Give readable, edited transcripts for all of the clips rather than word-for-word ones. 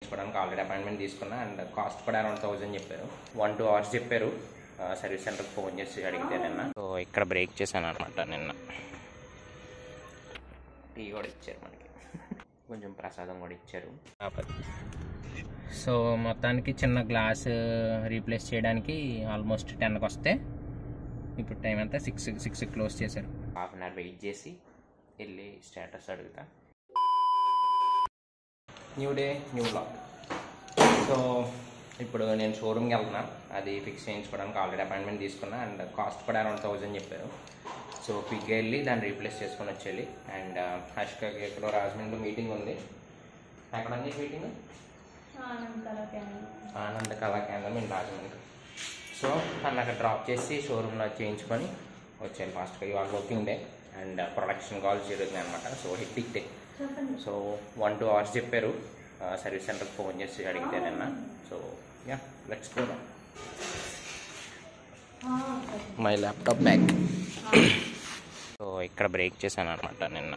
చేయించుకోవడానికి already appointment తీసుకున్నా. And cost కూడా అరౌండ్ 1000 చెప్పారు. 1-2 అవర్స్ చెప్పారు. సర్వీస్ సెంటర్కి ఫోన్ చేసి అడిగితే నిన్న. సో ఇక్కడ బ్రేక్ చేశాను అనమాట. నిన్న టీ కూడా ఇచ్చారు మనకి, కొంచెం ప్రసాదం కూడా ఇచ్చారు. సో మొత్తానికి చిన్న గ్లాస్ రీప్లేస్ చేయడానికి ఆల్మోస్ట్ 10కి వస్తే ఇప్పుడు టైం అంతా 6 క్లోజ్ చేశారు. హాఫ్ అన్ అవర్ వెయిట్ చేసి వెళ్ళి స్టేటస్ అడుగుతా. New day new blog. So ఇప్పుడు నేను షోరూమ్కి వెళ్తున్నాను. అది ఫిక్స్ చేయించుకోవడానికి ఆల్రెడీ అపాయింట్మెంట్ తీసుకున్నా. అండ్ కాస్ట్ కూడా అరౌండ్ 1000 చెప్పారు. సో క్విక్గా వెళ్ళి దాన్ని రీప్లేస్ చేసుకొని వచ్చేయాలి. అండ్ హర్షికకి ఎక్కడో రాజమండ్రిలో మీటింగ్ ఉంది. ఎక్కడ ఉంది మీటింగ్? ఆనంద కళా కేంద్రం ఇన్ రాజమండ్రి. సో అన్న అక్కడ డ్రాప్ చేసి షోరూమ్లో చేయించుకొని వచ్చేయాలి ఫాస్ట్గా. ఇవాళ working day and production calls జరుగుతున్నాయి అనమాట. So hectic day. So 1-2 hours చెప్పారు. సర్వీస్ సెంటర్కి ఫోన్ చేసి అడిగితే నిన్న. So yeah let's go. My laptop bag. So ఇక్కడ బ్రేక్ చేశాను అనమాట నిన్న.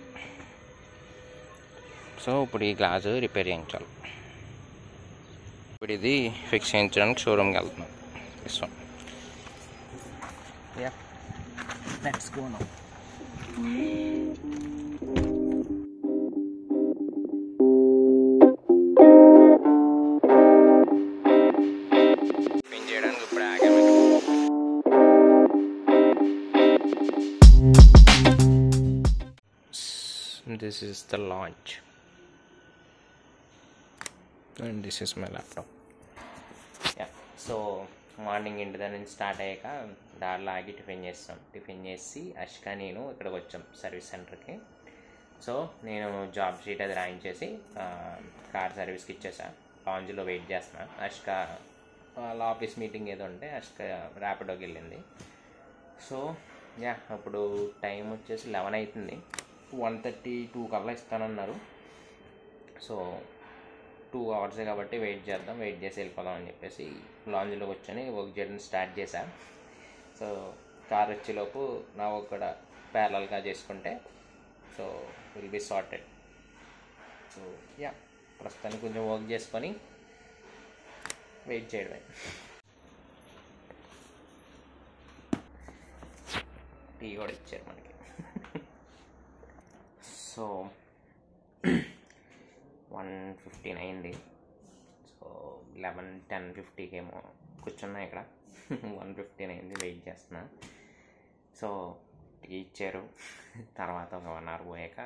సో ఇప్పుడు ఈ గ్లాసు రిపేర్ చేయించాలి. ఇప్పుడు ఇది ఫిక్స్ చేయించడానికి షోరూమ్కి వెళ్తున్నాం. So yeah let's go now. This is the launch and this is my laptop. Yeah, so morning ఇంటి దగ్గర నుంచి స్టార్ట్ అయ్యాక దారిలో ఆగి టిఫిన్ చేస్తాం. టిఫిన్ చేసి అష్క నేను ఇక్కడికి వచ్చాం సర్వీస్ సెంటర్కి. సో నేను జాబ్ షీట్ అది రాయించేసి కార్ సర్వీస్కి ఇచ్చేసా. లాంజ్లో వెయిట్ చేస్తున్నా. అష్క వాళ్ళ ఆఫీస్ మీటింగ్ ఏదో ఉంటే అష్క ర్యాపిడోకి వెళ్ళింది. సో యా అప్పుడు టైం వచ్చేసి 11 అవుతుంది. 1:32 కల్లా ఇస్తానన్నారు. సో 2 అవర్సే కాబట్టి వెయిట్ చేద్దాం, వెయిట్ చేసి వెళ్ళిపోదాం అని చెప్పేసి లాంజ్లో కూర్చొని వర్క్ చేయడం స్టార్ట్ చేశా. సో కార్ వచ్చేలోపు నా వర్క్ కూడా ప్యారలల్గా చేసుకుంటే so will be sorted. So yeah ప్రస్తుతానికి కొంచెం వర్క్ చేసుకొని వెయిట్ చేయడమే. టీ కూడా ఇచ్చారు మనకి. సో 1:15 అయింది. సో 10:50కి ఏమో కూర్చున్నా ఇక్కడ. 1:15 అయింది, వెయిట్ చేస్తున్నా. సో టీ ఇచ్చారు. తర్వాత ఒక 1 అవర్ పోయాక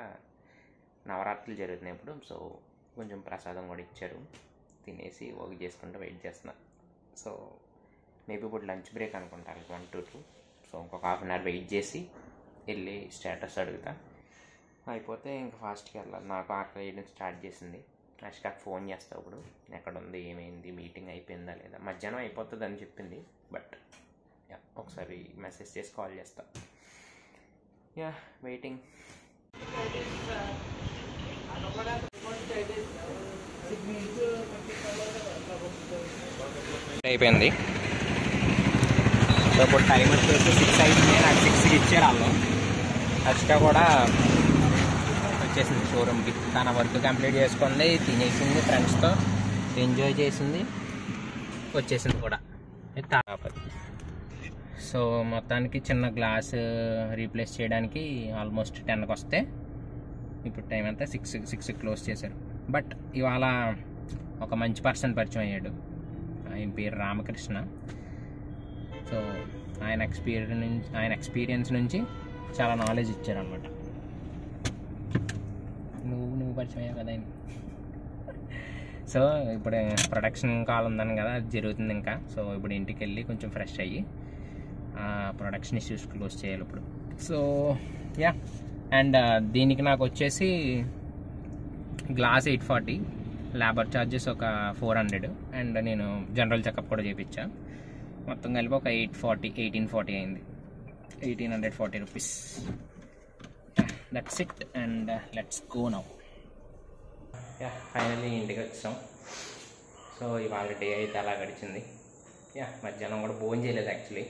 నవరాత్రులు జరుగుతున్నాయి ఇప్పుడు. సో కొంచెం ప్రసాదం కూడా ఇచ్చారు. తినేసి వర్క్ చేసుకుంటూ వెయిట్ చేస్తున్నా. సో మేబీ ఇప్పుడు లంచ్ బ్రేక్ అనుకుంటాను 1 to 2. సో ఇంకొక హాఫ్ అన్ అవర్ వెయిట్ చేసి వెళ్ళి స్టేటస్ అడుగుతా. అయిపోతే ఇంకా ఫాస్ట్గా వెళ్ళాలి. నాకు ఆకలి వేయడం స్టార్ట్ చేసింది. అష్కాకి ఫోన్ చేస్తా ఇప్పుడు ఎక్కడ ఉంది, ఏమైంది, మీటింగ్ అయిపోయిందా లేదా. మధ్యాహ్నం అయిపోతుంది అని చెప్పింది. బట్ యా ఒకసారి మెసేజ్ చేసి కాల్ చేస్తా. Yeah waiting. అయిపోయింది. సో ఇప్పుడు టైం వచ్చేసి 6 అయింది. నాకు 6కి ఇచ్చారు వాళ్ళు. అష్కా కూడా వచ్చేసింది షోరూమ్కి. తన వర్క్ కంప్లీట్ చేసుకుంది, తినేసింది, ఫ్రెండ్స్తో ఎంజాయ్ చేసింది, వచ్చేసింది కూడా. సో మొత్తానికి చిన్న గ్లాస్ రీప్లేస్ చేయడానికి ఆల్మోస్ట్ 10కి వస్తే ఇప్పుడు టైం అంతా 6 క్లోజ్ చేశారు. బట్ ఇవాళ ఒక మంచి పర్సన్ పరిచయం అయ్యాడు. ఆయన పేరు రామకృష్ణ. సో ఆయన ఎక్స్పీరియన్స్ నుంచి చాలా నాలెడ్జ్ ఇచ్చారనమాట. నువ్వు పరిచయం అయ్యావు కదా ఆయన. సో ఇప్పుడు ప్రొడక్షన్ కాల్ ఉందని కదా, అది జరుగుతుంది ఇంకా. సో ఇప్పుడు ఇంటికి వెళ్ళి కొంచెం ఫ్రెష్ అయ్యి ప్రొడక్షన్ ఇష్యూస్ క్లోజ్ చేయాలి ఇప్పుడు. సో యా అండ్ దీనికి నాకు వచ్చేసి గ్లాస్ 840, లేబర్ ఛార్జెస్ ఒక 400 అండ్ నేను జనరల్ చెకప్ కూడా చేయించా. మొత్తం కలిపి ఒక 1840 అయింది. 1840 rupees. That's it and let's go now. Yeah finally ఇంటికి వచ్చాం. సో ఇవాళ డే అయితే అలా గడిచింది. యా మధ్యాహ్నం కూడా భోజనం చేయలేదు యాక్చువల్లీ.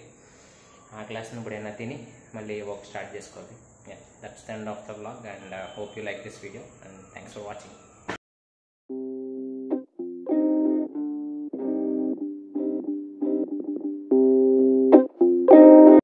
ఆ క్లాస్ని ఇప్పుడైనా తిని మళ్ళీ వర్క్ స్టార్ట్ చేసుకోవాలి. Yeah that's the end of the vlog and hope you like this video and thanks for watching.